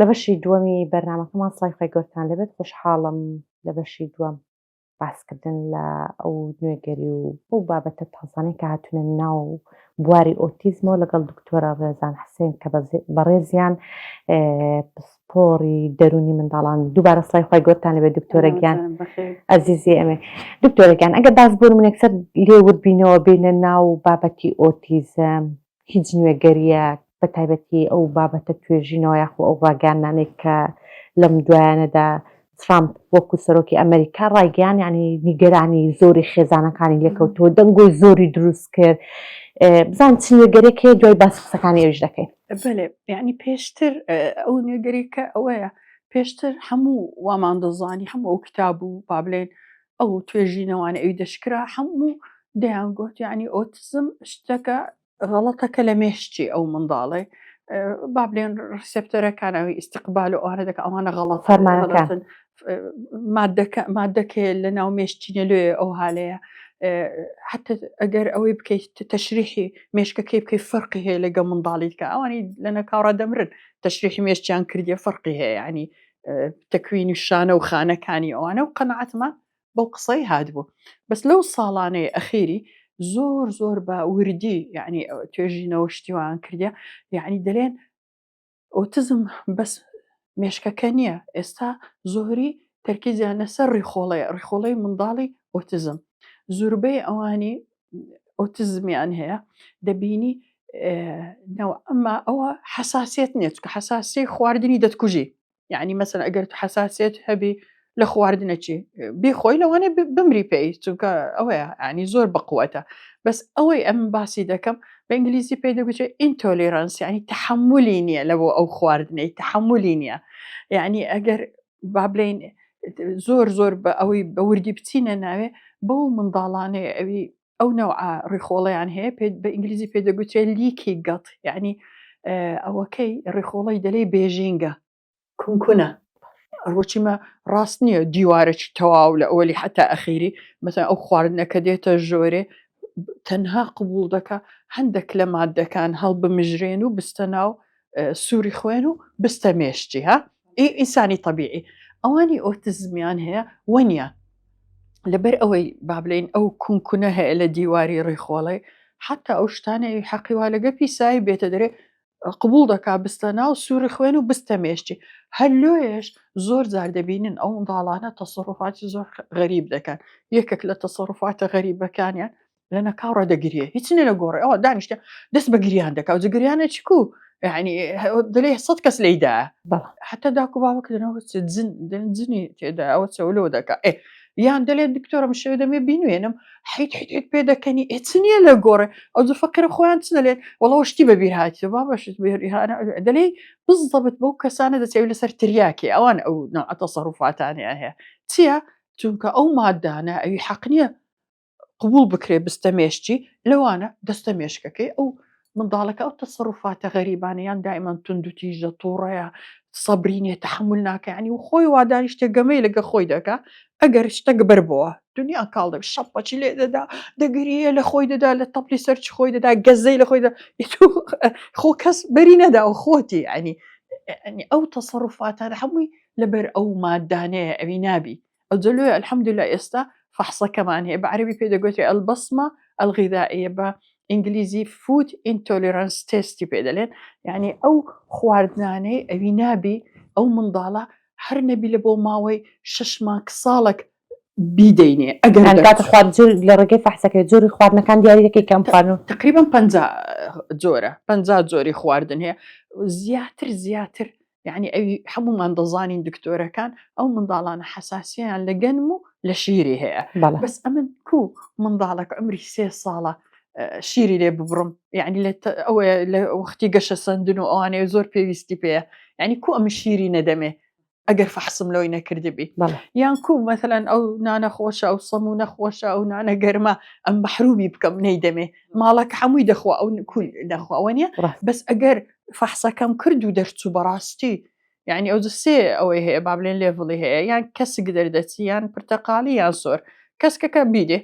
لە بەشی دووەمی بەرنامەکەمان سایفای گۆرتان لەبێت خۆشحاڵم لە بەشی دووەم باسکردن لە ئەو نوێگەری و بەو بابەتە تازانەی کە هاتوونە ناو بواری ئۆتیزمەوە لەگەڵ دکتۆرە ڕێزان حسێن کە بەڕێزیان پسپۆڕی دەرونی منداڵان دووبارە سایفای گۆرتان لەبێت دکتۆرە گیان ئەزیزی ئەمێ دکتۆرە گیان ئەگەر باس بۆ من یەکسەر لێوردبینەوە بینە ناو بابەتی ئۆتیزم هیچ نوێگەریە بە تایبەتی ئەو بابەتە توێژینەوە یاخۆ ئەو ڕاگەیاندانێک کە لەم دوایانەدا ترامپ وەکو سەرۆکی ئەمریکا ڕایگەیان یعنی نیگەرانی زۆری خێزانەکانی لێکەوتەوە دەنگۆی زۆری دروست کرد بزان چ نوێگەرێک هەیە دوای باس قسەکانی ئێوەش دەکەین. بەڵێ یعنی پێشتر ئەو نوێگەریکە ئەوەیە پێشتر هەموو وامان دەزانی هەموو ئەو کتاب و با بڵێن ئەو توێژینەوانە ئەوی دەشکرا هەموو دەیانگوت یعنی ئۆتیزم شتەکە غەڵەتەکە لە مێشتی ئەو منداڵێ با بڵێن ڕسێپتەرەکانەوەی ئیستیقبال و ئەوانە دەکە ئەوانە غەڵەت فەرمانەکان مادەکە لە ناو مێشتینە لێ ئەو هالەیە حتى ئەگەر ئەوەی بکەیت تەشریحی مێشکەکەی بکەی فەرقی هەیە لەگە منداڵیت کە ئەوانی لەنە کاڕە دەمرن تەشریحی مێشتیان کردیە فەرقی هەیە ینی تەکوینی شانە و خانەکانی ئەوانە و قەنەعەتمان بەو قسەی هاتبوو بەس لەو ساڵانەی ئەخیری زۆر بە وردی یعنی توێژینەوە شتیوان کردە یعنی دەڵێن ئۆتیزم بەس مێشکەکە نییە ئێستا زۆری تەرکیزیان لەسەر ڕیخۆڵەی منداڵی ئۆتیزم زوربەی ئەوانی ئۆتیزمیان هەیە دەبینی ئەمما ئەوە حساسیت نییە کە حساسی خواردنی دەتکوژی یعنی مەسەن ئەگەر حساسیت هەبی لە خواردنەچی بێخۆی لەوانێ بمری پێی چونکە ئەوەیە ینی زۆر بەقوەتە بەس ئەوەی ئەم باسی دەکەم بە ئینگلیزی پێی دەگوترێت ئینتۆلێرانس ینی تحملی نییە لە بۆ ئەو خواردنەی تحملی نییە یعنی ئەگەر با بڵێن زۆر بە ئەوەی بەوردی بچینە ناوێ بەو منداڵانەیە ئەوی ئەو نەوع ڕیخۆڵەیان هەیە بە ئینگلیزی پێ دەگوترێت لیکی گەڵ یعنی ئەوەکەی ڕیخۆڵی دەلێ بێژینگە کونکونە ڕۆچیمە ڕاست نییە دیوارێکی تەواو لە ئەوەلی حتا ئەخیری مەسەن ئەو خواردنەکە دێتە ژۆرێ تەنها قبول دەکە هەندێک لە مادەکان هەڵبمژرێن و بستە ناو سووری خوێن و بستە مێشتی ها ئینسانی طبیعی ئەوانی ئۆتیزمیان هەیە وەنیە لەبەر ئەوەی با بڵێن ئەو کونکونە هەیە لە دیواری ڕێخۆڵی حتا ئەو شتانەی حەقیوا لەگە پیسایی بێتە دەرێ قبول دەکا بستە ناو سووری خوێن و بستە مێشتی هەلۆیش زۆر جار دەبینن ئەو منداڵانە تەسەڕوفاتی زۆر غەریب دەکەن یەکێک لە تەسەڕوفاتە غەریبەکانیان لە نەکاوڕە دەگرێ هیچ نە لە گۆڕێ ئەوە دانیشتە دەست بە گریان دەکا و جگریانە چکو یعنی دەڵێ 100 کەس لەیدا حتا داکو باوەکردنەوە جنی تێدا ئەوە چەولۆ دەکا یان دەڵێت دکتۆرم شێو دەمێ بینوێنم حیت پێ دەکەنی چ نییە لە گۆڕێ ئەو فەقیرە خۆیان چ دەڵێن وەڵەوە شتی بەبیر هاتی با باشت بێریهانە دەڵێ بزدەبت بەو کەسانە دەچێت لەسەر تریاکی ئەوان ئەو نەوع تەسەڕوفاتانیان هەیە چییە چونکە ئەو مادانە ئەوی حەق نییە قبول بکرێ بستە مێشتی لەوانە دەستە مێشکەکەی ئەو منداڵەکە ئەو تەسەڕوفاتە غەریبانەیان دائیمەن تونند و تیژە تووڕەیە سەبرینێ تحمل ناکە ینی و خۆی وادانیشتە گەمەی لەگە خۆی دەکا ئەگەر شتە بەربەوە دنیا کاڵ دەبێت شەپەچی لێ دەدا دەگریە لە خۆی دەدا لە تەپلی سەرچ خۆی دەدا گەزەی لە خۆی خۆ کەس بەری نەدا و خۆتی ینی ئەو تەسەڕوفاتانە هەمووی لەبەر ئەو مادانەیە ئەوی نابی ئەو جەلوێ الحەمدولله ئێستا فەحسەکەمان هەیە بە عەرەبی پێ دەگوترێت ئەلبەسمە ئەلغیذائیە بە ئینگلیزی فود ئینتۆلێرانس تێستی پێ دەڵێن یعنی ئەو خواردنانەی ئەوی نابی ئەو منداڵە هەر نەبی لە بۆ ماوەی 6 مانگ ساڵێک بیدەینێ ئەگەر کاتە خوارد لە ڕێگەی فەحسەکەی جۆری خواردنەکان دیاری دەکەی کەم خواردن تقریبا 50 جۆری خواردن هەیە زیاتر یعنی ئەوی هەمومان دەزانین دکتۆرەکان ئەو منداڵانە حساسیان لە گەنم و لە شیری هەیە بەس ئەمن کو منداڵێک عمری 3 ساڵە شیری لێ ببڕم یعنی ئەوە لە وەختی گەشە سندن و ئەوانەیە زۆر پێویستی پێەیە یعنی کو ئەم شیری نەدەمێ ئەگەر فەحسم لەوەی نەکردبی یان کو مەثلەن ئەو نانە خۆشە ئەو سەموو نەخۆشە ئەو نانە گەرمە ئەم بەحرومی بکەم نەیدەمێ ماڵەکە هەمووی دەخوا ئەو کول نەخواوە نیە بەس ئەگەر فەحسەکەم کرد و دەرچوو بەڕاستی یعنی ئەو سێ ئەوەی هەیە با بڵێن لێڤڵی هەیە یان کەسک دەردەچی یان پرتەقاڵی یان سۆر کەسکەکە بیدێ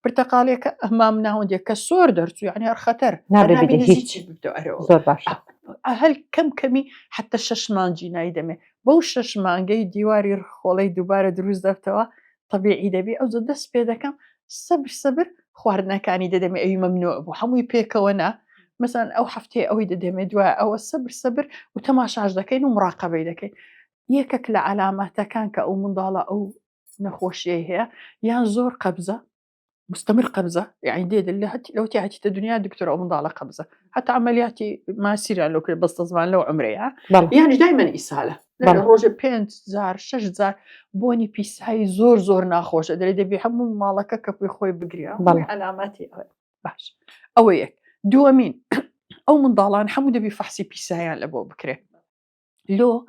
پرتەقالێکە ئەمام ناوەندێک کە سۆر دەرچوو یعنی هەر خەتەر نابێت هیچ زۆر باشە هەل کەمی حتى 6 مانگی نایدەمێ بەو 6 مانگەی دیواری ڕخۆڵەی دووبارە دروست دەبتەوە طبیعی دەبێ ئەو دەست پێ دەکەم سەبر خواردنەکانی دەدەمێ ئەوی مەمنوع بوو هەمووی پێکەوە نا مثلەن ئەو هەفتەیە ئەوەی دەدەمێ دوای ئەوە سەبر و تەماشاش دەکەین و مراقەبەی دەکەین یەکێک لە علاماتەکان کە ئەو منداڵە ئەو نەخۆشیە هەیە یان زۆر قەبزە مستمر قبضة يعني ديد اللي لو تعتي الدنيا دكتور أو مضالة قبضة حتى عملياتي ما يصير لو كل بس زمان لو عمري يعني دائما إسهالة روجة بينت زار شش زار بوني بيس هاي زور ناخوش اللي دبي حمو مالك كبي خوي بقريها علاماتي باش أويك دوامين أو مضالان حمو دبي فحصي بيس هاي على أبو بكري لو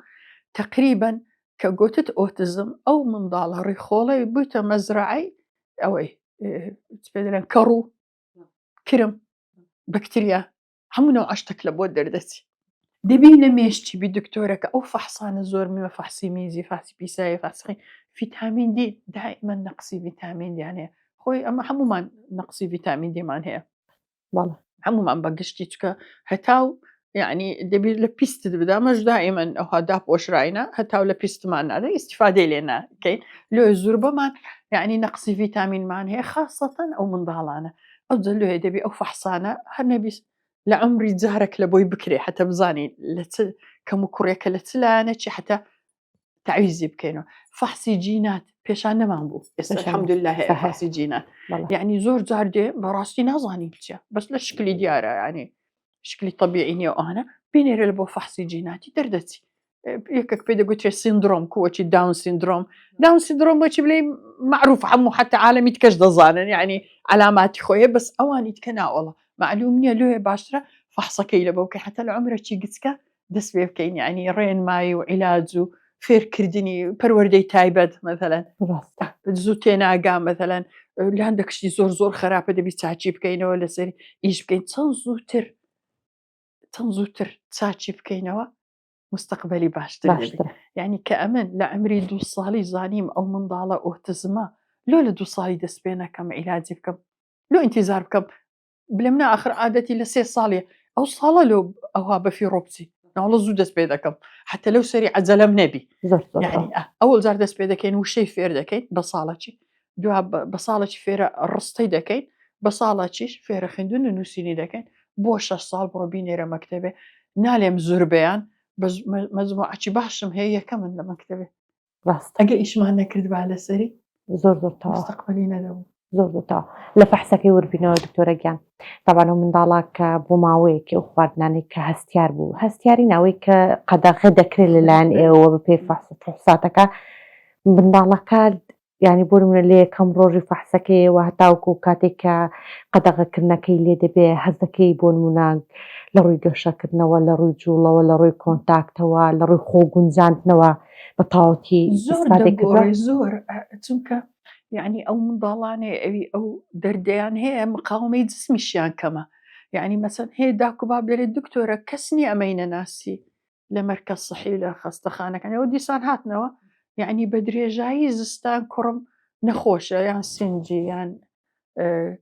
تقريبا كقوتة أوتيزم أو مضالة ريخولة بيتا مزرعي أوي مثلا كرو كرم بكتيريا هم نوع أشتك لبود دردتي دبينا ميشتي بدكتورك أو فحصان الزور مما فحصي ميزي فحصي بيساي فحصي فيتامين دي دائما نقصي فيتامين دي يعني خوي أما همو ما نقصي فيتامين دي مان هي والله همو ما بقشتي تك هتاو يعني دبي لبيست بدامج دائما أو هذا بوش راينا هتاو لبيست معنا هذا استفادة لنا كي لو الزربة ما يعني نقصي فيتامين معنا هي خاصة أو من ضالنا أفضل له دبي أو فحصانا هنبي لعمري زهرك لبوي بكري حتى بزاني كمكريك لتلانة حتى تعويزي بكينو فحصي جينات بيشان ما بو الحمد لله فحصي جينات يعني زور زهر دي براسي نازاني بتشا بس لشكلي ديارة يعني شكلي طبيعي أنا بيني رلبو فحصي جيناتي دردتي يكك بيدا قلت سيندروم كوتشي داون سيندروم وشي بلي معروف عمو حتى عالمي تكش ضزانا يعني علاماتي خويا بس أواني تكنا والله معلومني له باشرة فحصك يلبوكي حتى العمر شي قتك دس بيبكين يعني رين ماي وعلاجه فير كردني بروردي تايبد مثلا زوتينا قام مثلا اللي عندك شي زور خرابة دبي تعجي بكينه ولا سري إيش بكين تنزوتر تساچی بکەینەوە مستقبلی باشتر يعني كأمن لعمري 2 ساڵی زانیم ئەو منداڵە ئۆتیزمە لۆ لە 2 ساڵی دەست پێ نەکەم عیلاجی بکەم لۆ ئینتیزار بکەم بلێم نا آخر عادەتی لە 3 ساڵیە ئەو ساڵە لۆ ئەوها بەفی ڕۆبچی ناوڵە زوو دەست پێ دەکەم حتى لەو سەری عەجەلەم نەبی يعني ئەوەڵ جار دەست پێ دەکەین وشەی فێر دەکەین بە ساڵێکی دوای بە ساڵێکی فێرە ڕستەی دەکەین بە ساڵێکیش فێرە خوێندن و نووسینی دەکەین بۆ 6 ساڵ بڕۆ بینێرە مەکتەبێ نالێم زۆربەیان مەجموعەکی باشم هەیە یەکەمن لە مەکتەبێ ئەگە ئیشمان نەکرد با لەسەری زۆر مستقبلی نەدەبوو زۆر لە فەحسەکەی وەربینەوە دکتۆرە گیان تاوان و منداڵە کە بۆ ماوەیەکی ئەو خواردنانێک کە هەستیار بوو هەستیاری ناوەی کە قەدەغە دەکرێت لەلایەن ئێوە بە پێی فحوساتەکە منداڵەکە يعني بۆ نمونە لە یەکەم ڕۆژی فەحسەکەیەوە هەتاوکو کاتێک کە قەدەغەکردنەکەی لێ دەبێ هەست دەکەی بۆ نمونە لە ڕووی گەشەکردنەوە لە ڕووی جوڵەوە لە ڕووی کۆنتاکتەوە لە ڕووی خۆگونجاندنەوە بە تاوەتی زۆر چونکە يعني ئەو منداڵانێ ئەوی ئەو دەردەیان هەیە مقاومەی جسمیشیان کەمە يعني مثلا هەیە داکو باب دەرێت دکتۆرە کەسنی ئەمەی نەناسی لە مەرکەز سەحی لە خەستەخانەکانەوە دیسان هاتنەوە يعني بە درێژایی زستان کوڕم نەخۆشە یان سنجی یان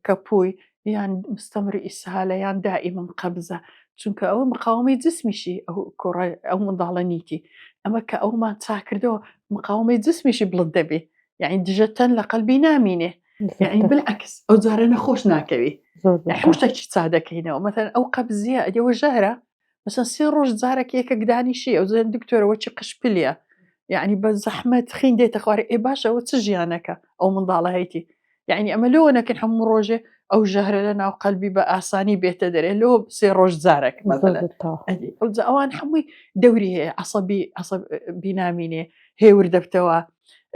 کەپووی یان مستەمری ئیسهالە یان دائیمەن قەبزە چونکە ئەوە مقاومەی جسمیشی ئەو منداڵە نیتی ئەمە کە ئەومان چاکردەوە مقاومەی جسمیشی بڵند دەبێ يعني دژەتەن لە قەلبی نامینێ يعني بالعکس ئەو جارە نەخۆش ناکەوی هەموو شتێکی چا دەکەینەوە مثلا ئەو قەبزیە ئەدەوە ژەهرە مثلا 3 ڕۆژ جارێک یەکێک دانیشی ئەو زێن دکتۆرەوە چی قشپلیە يعني بزحمة خين ديتا خواري إيه باشا وتسجيانك أو من ضالة هيتي يعني أما لو أنا كن حم روجة أو جهر لنا وقلبي بأساني بيتدري لو بصير روج زارك مثلا أدي أو زوان حمي دوري عصبي بيناميني هي ورد بتوا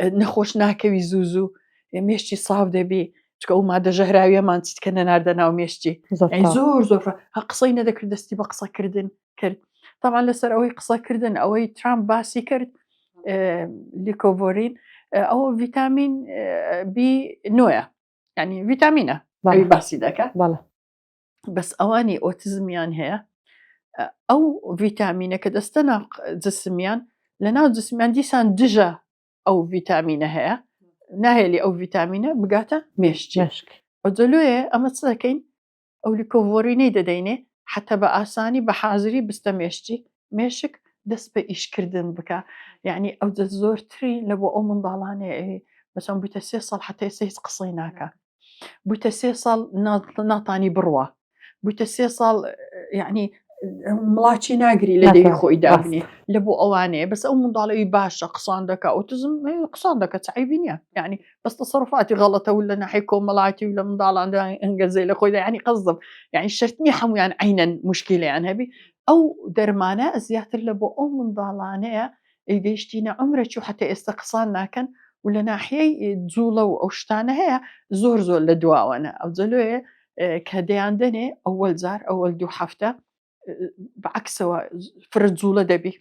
نخوش ناكوي زوزو ميشتي صاف دبي تكو ما دا جهراوية ما نسيت كنا ناردنا وميشتي يعني زور قصينا ذاك دستي بقصة كردن كرد طبعا لسر أوي قصة كردن أوي ترامب باسي كرد ليكوفورين أو فيتامين بي نوع يعني فيتامينة أي باسي دكا بس أواني أوتيزميان هي أو فيتامينة كدستنا جسميان لنا جسميان ديسان دجا أو فيتامينة هي ناهي أو فيتامينة بقاتا مشك ودلوية أما تساكين أو ليكوفوريني دديني حتى بە ئاسانی بە حازری بستە مێشک دەست بە ئیشکردن بکە. یعنی ئەو زۆرتری لە بۆ ئەو منداڵانەیە مەسەڵەن بوویتە 3 ساڵ حتى ئێستا هیچ قسەی ناکە. بوویتە 3 ساڵ ناتانی بڕوە. بوویتە 3 ساڵ یعنی مڵاتی ناگری لە دەوی خۆی دابنێ لە بۆ ئەوانەیە بەس ئەو منداڵەوەی باشە قسان دەکا ئۆتیزم قسان دەکە چ عیبی نییە. یعنی بەس تەسەڕوفاتی غەڵەتە و لە ناحیە کۆمەڵایەتی و لە منداڵاندا ئەنگەزەی لە خۆیدا یعنی قەزدم یعنی شەرت نییە هەمویان عینەن موشکیلیان هەبی. ئەو دەرمانە زیاتر لە بۆ ئەو منداڵانەیە ئەیگەیشتینە عومرێکی و حتى ئێستا قسان ناکەن و لە ناحیەی جوڵە و ئەو شتانە هەیە زۆر لە دواوەنە. ئەو جەلۆیە کە دەیاندنێ ئەوەل جار ئەوەل 2 هەفتە بەعکسەوە فرە جوڵە دەبی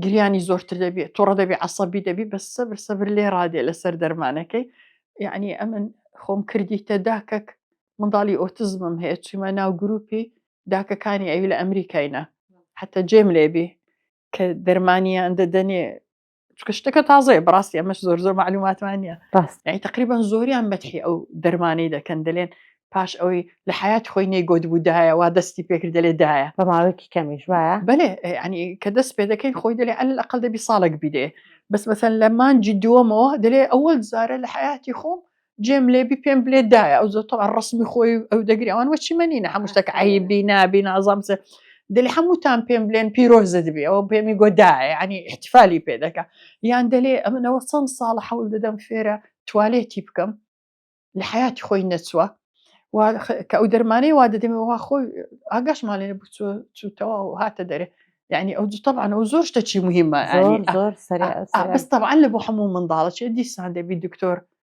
گریانی زۆرتر دەبێت تۆڕە دەبێ عەسەبی دەبی بەس سەبر لێ ڕادێ لەسەر دەرمانەکەی. یعنی ئەمن خۆم کردیتە داکەک منداڵی ئۆتیزمم هەیە چوومە ناو گروپی داکەکانی ئەوی لە ئەمریکاینا حتى جێم لێبێ کە دەرمانیان دەدەنێ چکە شتەکە تازەیە بەڕاستی ئەمەش زۆر معلوماتمان نییە. یعنی تقریبان زۆریان بەدحی ئەو دەرمانەی دەکەن دەڵێن پاش ئەوەی لە حیاتی خۆی نێگۆت بوودایە وا دەستی پێکرد دەلێ دایە بە ماوەیەکی کەمیش وایە بەلێ ینی کە دەست پێ دەکەین خۆی دەلێ ئەقل دەبی ساڵێک بیدێ بەس مەسەن لە مانجی دووەمەوە دەلێ ئەوەل زارە لە حیاتی خۆم جێم لێبی پێم بلێ دایە ئەو زۆر ڕسمی خۆی ئەو دەگری ئەوان وەچی منینە هەموو شتێک عیبی نابی نازانسە دەلێ هەمووتان پێم بلێن پیرۆزە دەبێ ئەوە پێمی گۆدایە ینی احتیفالی پێ دەکە یان دەلێ ئەمنەوە چەند ساڵە حەول دەدەم فێرە توالێتی بکەم لە حیاتی خۆی نەچووە کە ئەو دەرمانەی وا دەدەمەوە خۆی ئاگاشمان لێ چووتەوە و هاتە دەرێ یعنی ئەو طبعاً ئەو زۆر شتێکی موهیمە بەس طبعاً لە بۆ هەموو منداڵە چێ دیسان دەبی دکتۆر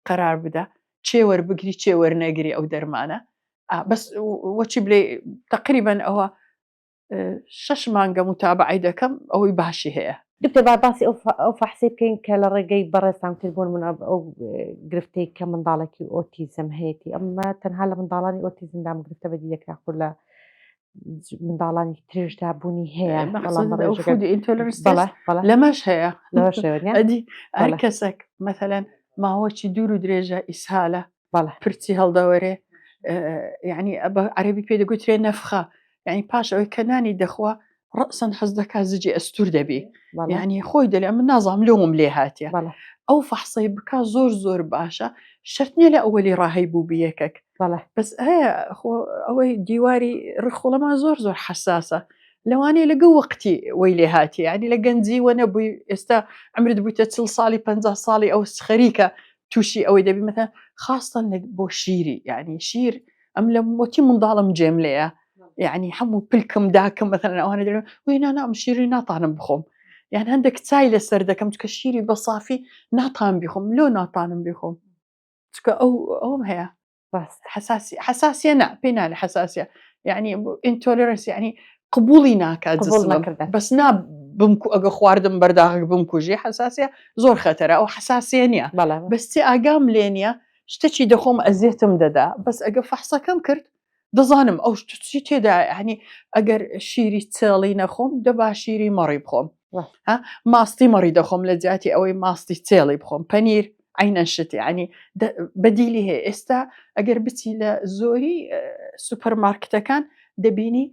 قەرار بدە چێ وەربگری چێ وەرنەگری ئەو دەرمانە بەس وەچی بلێ تقریباً ئەوە 6 مانگە متابعی دەکەم ئەوەی باشی هەیە. دکتۆر با باسی ئەو فەحسی بکەین کە لە ڕێگەی بەڕێسامکردبوون من ئەو گرفتەی کە منداڵێکی ئۆتیزم هەیەی ئەمە تەنها لە منداڵانی ئۆتیزمدا گرفتە بەدی دەکرا خۆ لە منداڵانی ترشدا بوونی هەیە لەمەش هەیە ئەدی هەر کەسێک مەثەلەن ماوەکی دوور و درێژە ئیسهالە پرچی هەڵدەوەرێ یعنی بە عەرەبی پێ دەگوترێ نەفخە یعنی پاش ئەوەی کە نانی دەخوا ڕەسەن حەز دەکا زجی ئەستور دەبێ یعنی خۆی دەلێ من نازام لۆم لێ هاتیە ئەو فەحسەی بکە زۆر باشە شەرت نییە لە ئەوەلی ڕاهەی بوو بیەکەک بەس هەیە ئەوەی دیواری ڕخۆڵەما زۆر حساسە لەوانەیە لەگە وەقتی وەی لێ هاتی ینی لە گەنجی وە نەبووی ئێستا ئەمرت بوویتە 40 ساڵی 50 ساڵی ئەو خەریکە تووشی ئەوەی دەبی مەتەن خاستن بۆ شیری یعنی شیر ئەم لە مۆتی منداڵم جێم لێیە یعنی هەموو پلکم داکەم مەثەن ئەوانە دەڵێن وەی نا ئەم شیری ناتانم بخۆم یان هەندێک چای لەسەر دەکەم چکە شیری بە سافی ناتان بیخۆم لۆ ناتانم بیخۆم چکە ئەوم هەیە حساسیە نا پێی نالێ حساسیە یعنی ئینتۆلەرەنس یعنی قبوڵی ناکات بەس نا بمکو ئەگە خواردم بەرداغک بمکوژێ حساسیە زۆر خەتەرە ئەو حساسیە نییە بەستی ئاگام لێ نییە شتێکی دەخۆم ئەزیێتم دەدا بەس ئەگە فەحسەکەم کرد دەزانم ئەو چی تێدا ینی ئەگەر شیری چێڵی نەخۆم دەبا شیری مەڕی بخۆم ماستی مەڕی دەخۆم لە جیاتی ئەوەی ماستی چێڵی بخۆم پەنیر عینەن شتی ینی بەدیلی هەیە ئێستا ئەگەر بچی لە زۆری سوپەرمارکتەکان دەبینی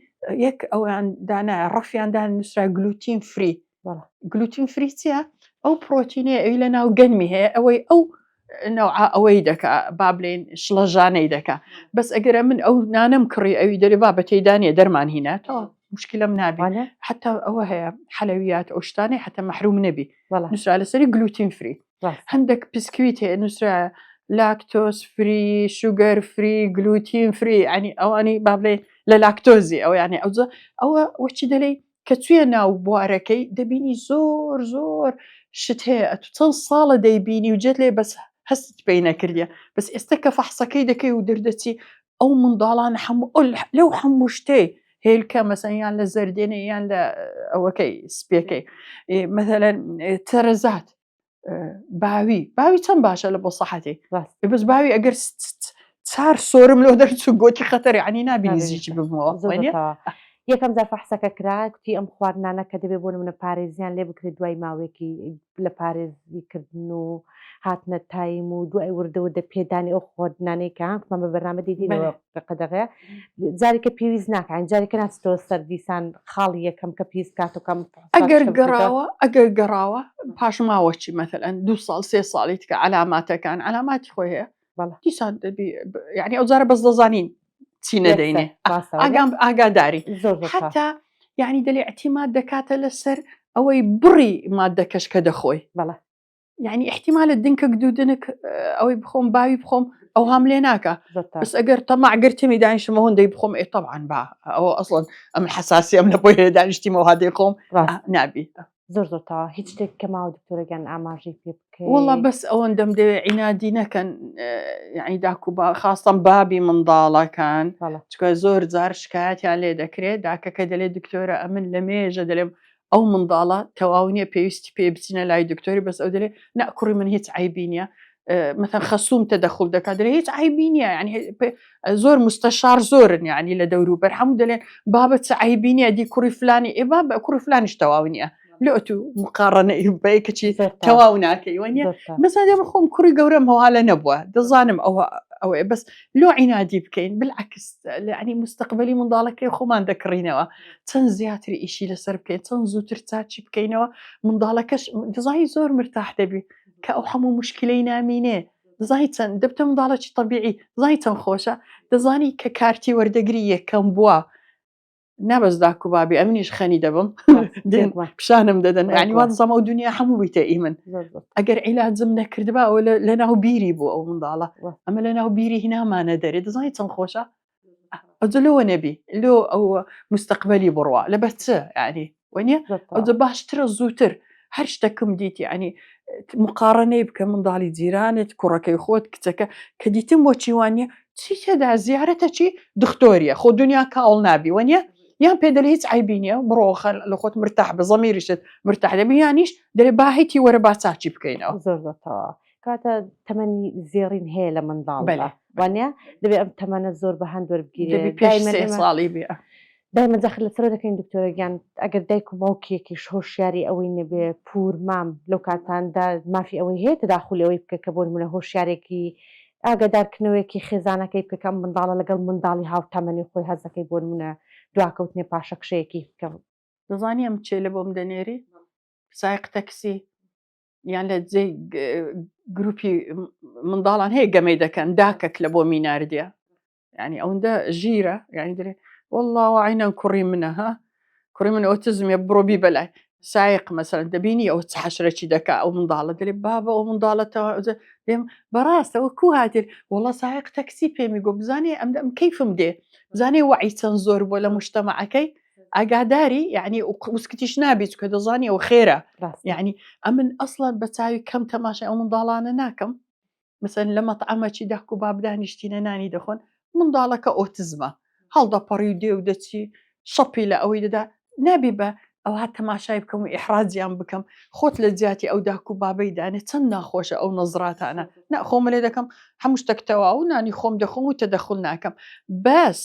یەک ئەویان دانایە ڕەفیاندان نووسرا گلوتین فری گلوتین فری چیە ئەو پرۆتینەیە ئەوی لە ناو گەنمی هەیە ئەوەی ئەو نەوعا ئەوەی دەکا با بڵێن شڵەژانەی دەکا بەس ئەگەرە من ئەو نانم کڕی ئەوی دەرێ با بە تێدانێ دەرمان هیناتەوە مشکلم نابێت حتا ئەوە هەیە حەلەویات ئەو شتانەی حتا مەحروم نەبی نووسرا لەسەری گلوتین فری هەندێک پسکویت هەیە نووسرا لاکتۆز فری شوگەر فری گلوتین فری ینی ئەوانی با بڵێ لە لاکتۆزی ئەو یانێ ئەوە وەچی دەلێ کە توێ ناو بوارەکەی دەبینی زۆر شت هەیە تو چەند ساڵە دەیبینی و جێت لێ بەس هەست پێی نەکردیە بەس ئێستا کە فەحسەکەی دەکەی و دەردەچی ئەو منداڵانە هەموو لەو هەموو شتێ هێلکە مەسەن یان لە زەردێنێ یان لە ئەوەکەی سپێکەی مەثەلەن تەرەزات باوی چەند باشە لە بۆ سەحەتی بەس باوی ئەگەر 4 سۆرم لەو دەرچوو گۆتی خەتەری عنی نابینی زیچی ببمەوە یەکەم جار فەحسەکە کرا کوتی ئەم خواردنانە کە دەبێ بۆ منە پارێزیان لێ بکرێت دوای ماوەیەکی لە پارێزیکردن و هاتنە تایم و دوای وردە پێدانی ئەو خۆدنانەیەکان کمان بە بەرنامە دیدینەوە قەدەغەیە جارێکە پێویست ناکەین جارێکە ناچێتەوە سەر دیسان خاڵی یەکەم کە پێویست کاتەکەم ئەگەر گەڕاوە پاش ماوەچی مەثلەن 2 ساڵ 3 ساڵی کە علاماتەکان علاماتی خۆی هەیە دیسان یعنی ئەو جارە بەس دەزانین چی نەدەینێ ئاگاداری حتا یعنی دەڵێ احتیمال دەکاتە لەسەر ئەوەی بڕی مادەکەش کە دەخۆی یعنی احتیمالە دنکە دوودنک ئەوەی بخۆم باوی بخۆم ئەو هەم لێ ناکە بەس ئەگەر تەماعگرتمی دانیشتمە هەندەی بخۆم طبعاً با ئەوە ئەسڵەن ئەم حساسی ئەم لە بۆی هەیە دانیشتیمەوە هادەی خۆم نابی زۆر تا هیچ شتێک کە ماوە دکتۆرەگەن ئاماژەی پێ بکەین وڵا بەس ئەوەندەم دەوێ عینادی نەکەن یعنی داکو با خاستەم بابی منداڵەکان چکە زۆر جار شکایەتیان لێ دەکرێت داکەکە دەلێ دکتۆرە ئەمن لە مێژە دەلێم ئەو منداڵە تەواو نییە پێویستی پێ بچینە لای دکتۆری بەس ئەو دەلێ نەکوڕی من هیچ عیبی نییە مثلا خەسووم تەدەخل دەکات دەلێ هیچ عیبی نییە یعنی زۆر مستەشار زۆرن یعنی لە دەوروبەر هەموو دەلێن بابەت چ عیبی نییە دی کوڕی فلانی ئێبا بە کوڕی فلانیش تەواو نییە لۆ تو مقارنە بەیەکەچی تەواو ناکەی وەنیە مەسادە من خۆم کوڕی گەورەم هەواڵە نەبووە دەزانم ئەوە بەس لۆ عینادی بکەین بالعکس ینی مستقبلی منداڵەکەی خۆمان دەکڕینەوە چەند زیاتری ئیشی لەسەر بکەین چەند زووتر چاچی بکەینەوە منداڵەکەش دەزانی زۆر مرتاح دەبی کە ئەو هەموو مشکلەی نامینێ دەزانی چەند دەبتە منداڵەکی طبیعی دەزانی چەند خۆشە دەزانی کە کارتی وەردەگری یەکەم بووە نابەس داکو بابی ئەمنیش خەنی دەبم پیشانم دەدەن ینیوان زەمە و دنیا هەموو بیتە ئیمن ئەگەر عیلاجم نەکردبا ئەو لە ناو بیری بوو ئەو منداڵە ئەمە لە ناو بیری هینامانە دەرێت دەزانی چەند خۆشە ئەجلەوە نەبی لۆ ئەو مستقبلی بڕوە لەبەر چ ینی وەنیە ئەوجە باشترە زووتر هەر شتەکەم دیتی ینی مقارنەی بکە منداڵی جیرانت کوڕەکەی خۆت کچەکە کە دیتم بۆ چیوانە چی تێدا زیارەتە چی دکتۆریە خۆ دنیا کاڵ نابی وەنیە یان پێ دەڵێ هیچ عیبی نییە بڕۆ لە خۆت مرتاح بە زەمیریشت مرتاح دەبی یانیش دەرێ باهیتی وەرە با چاچی بکەینەوە زۆرتەوە کاتە تەمەنی زێڕین هەیە لە منداڵ وانە دەبێت ئەم تەمەنە زۆر بە هەند وەربگیری پێ ساڵی بێ دایمە جاخر لەسەر دەکەین دکتۆرەگیان ئەگەر دایک و باوکێکیش هۆشیاری ئەوەی نەبێ پور مام لەو کاتاندا مافی ئەوەی هەیە تەداخلی ئەوەی بکە کە بۆ نمونە هۆشیارێکی ئاگادارکردنەوەیەکی خێزانەکەی بکەم منداڵە لەگەڵ منداڵی هاوتەمەنی خۆی هەزەکەی بۆ نمونە دواکەوتنێ پاشە کشەیەکی بکەم دەزانی ئەم چێ لە بۆم دەنێری سایق تەکسی یان لە جێی گروپی منداڵان هەیە گەمەی دەکەن داکەک لە بۆ میناردیە ینی ئەوەندە ژیرە یعنی دەرێ والله عینەن کوڕی منە ها کوڕی من ئۆتیزمێ بڕۆبی بەلای سایق مەسەرەن دەبینی ئەو حەشرەی دەکا ئەو منداڵە دەرێ بابە ئەو منداڵەتەوە دێم بەڕاستەوە کو هاتر وڵە سایق تەکسی پێمی گۆ بزانێ ئەم کەیفم دێ بزانێ وعی چەند زۆر بۆ لە مشتەمەعەکەی ئاگاداری یعنی وسکتیش نابیت کە دەزانی ئەو خێرە یعنی ئەمن ئەسڵەن بە چاوی کەم تەماشای ئەو منداڵانە ناکەم مثلا لە مەطعەمەکی داک و بابدانیشتینە نانی دەخۆن منداڵەکە ئۆتیزمە هەڵدەپەڕی و دێ و دەچی شەپی لە ئەوەی دەدا نابی بە ئەو هات تەماشای بکەم و ئیحراجیان بکەم خۆت لە جیاتی ئەو داک و بابەی دانێت چەند ناخۆشە ئەو نەزراتانە نەخۆمە لێ دەکەم هەموو شتێکتەوا و نانی خۆم دەخۆم و تەدەخل ناکەم بەس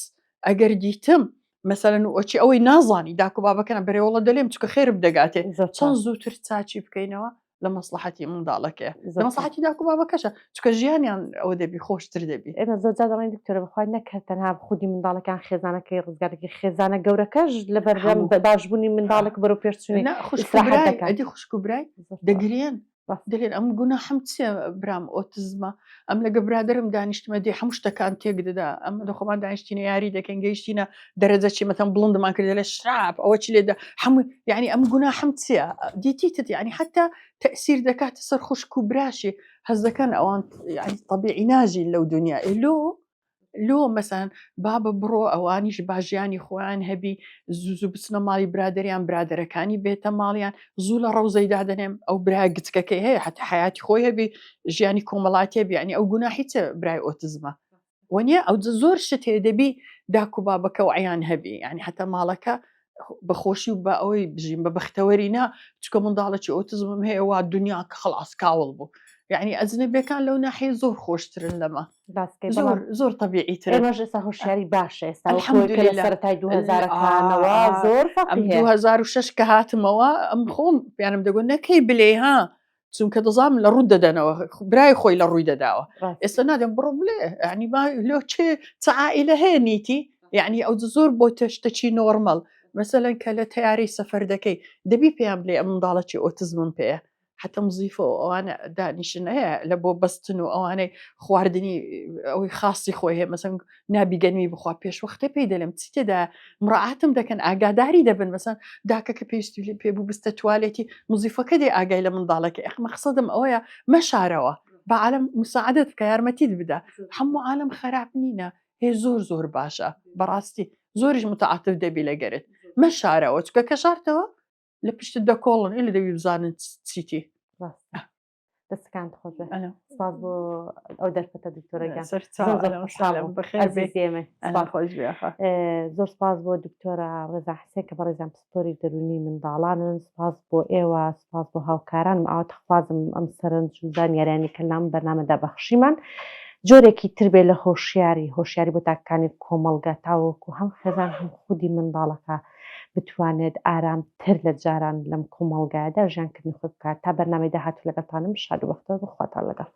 ئەگەر دیتم مەسەلەن ئۆچی ئەوەی نازانی داک و بابەکەنە بەرێوەڵە دەلێم چکە خێرم دەگاتێ چەند زووتر چاچی بکەینەوە لە مەسلحەتی منداڵەکەیە لە مەسلحەتی داک و بابەکەشە چکە ژیانیان ئەوە دەبی خۆشتر دەبی ئێمە زۆر جا دەڵێن دکتۆرە بخوای نەکرد تەنها خودی منداڵەکان خێزانەکەی ڕزگارێکی خێزانە گەورەکەش لە بەردەم باشبوونی منداڵێک بەرەو پێشچوونی ئەدی خوشک و برای دەگرێن دەلێن ئەم گونا هەم چیە برام ئۆتیزمە ئەم لەگە برادرم دانیشتمە دێ هەموو شتەکان تێک دەدا ئەم دەخۆمان دانیشتینە یاری دەکەن گەیشتینە دەرەجەکی مەتەن بڵندمان کرد لە شراب ئەوە چی لێدا هەموو یعنی ئەم گونا هەم چیە دیتیت یعنی حتا تەئسیر دەکاتە سەر خوشک و براشی هەز دەکەن ئەوان یعنی طبیعی ناژین لەو دنیا لۆ مەسەن بابە بڕۆ ئەوانیش باژیانی خۆیان هەبی زوو بچنە ماڵی برادریان برادەرەکانی بێتە ماڵیان زوو لە ڕەوزەی دادەنێم ئەو برای گچکەکەی هەیە حتا حیاتی خۆی هەبی ژیانی کۆمەڵاتی هەبی ینی ئەو گوناحی چە برای ئۆتیزمە وەنیە ئەو زۆر شت هەیە دەبی داک و بابەکە و عیان هەبی ینی حتا ماڵەکە بەخۆشی و بە ئەوەی بژین بە بەختەوەری نا چکە منداڵێکی ئۆتیزمم هەیە وا دنیا کە خلاص کاوڵ بوو یعنی ئەجنەبیەکان لەو ناحیە زۆر خۆشترن لەمە زۆر طبیعیتر ئێمەش ئێستا هۆشیاری باشە ئێستا سەرەتای 2000ەکانەوە زۆر ئەم 2006 کە هاتمەوە ئەم خۆم پیانم دەگوت نەکەی بلێ ها چونکە دەزانم لە ڕوو دەدەنەوە برای خۆی لە ڕووی دەداوە ڕاست ئێستا نادەم بڕۆم لێ ینی لۆ چه عائلە هەیە نیتی یعنی ئەو زۆر بۆ تشتەچی نۆرمەڵ مەسەلەن کە لە تیاری سەفەر دەکەی دەبی پێیان بڵێ ئەم منداڵەکی ئۆتزمم پێەیە حتى مزیفە و ئەوانە دانیشن هەیە لە بۆ بەستن و ئەوانەی خواردنی ئەوەی خاصی خۆی هەیە مەسەن نابیگەنمی بخوا پێشوەختە پێی دەڵێم چی تێدا مڕعاتم دەکەن ئاگاداری دەبن مەسەن داکە کە پێویستی لێ پێبوو بستە توالێتی مزیفەکە دێ ئاگای لە منداڵەکە ئەخ مەقسەدم ئەوەیە مەشارەوە بە عالم مساعدت بکە یارمەتیت بدە هەموو عالم خراپ نینە هێ زۆر باشە بەڕاستی زۆریش متعاتف دەبی لەگەرت مەشارەوە چکە کەشارتەوە لە پشت دەکۆڵن لە دەوی بزانن چیتی ڕاست دەستکانت خۆش بێ ئەلە سپاس بۆ ئەو دەرفەتە دکتۆرەگیان سەر عزیز ئێمە خۆش بێ زۆر سپاس بۆ دکتۆرە ڕێزا حسێن کە بەڕێزان پسپۆری دەرونی منداڵانن سپاس بۆ ئێوە سپاس بۆ هاوکارانم ئاوە خوازم ئەم سەرنج و زانیاریانی کە لام بەرنامەدا بەخشیمان جۆرێکی تر بێ لە هۆشیاری بۆ تاکانی کۆمەڵگە تاوەکو هەم خێزان هەم خودی منداڵەکە بتوانێت ئارامتر لە جاران لەم کۆمەڵگایەدا ژیانکردنی خۆی بکات تا بەرنامەی داهاتوو لەگەڵتانم شاد و بەختەوە بخواتان لەگەڵ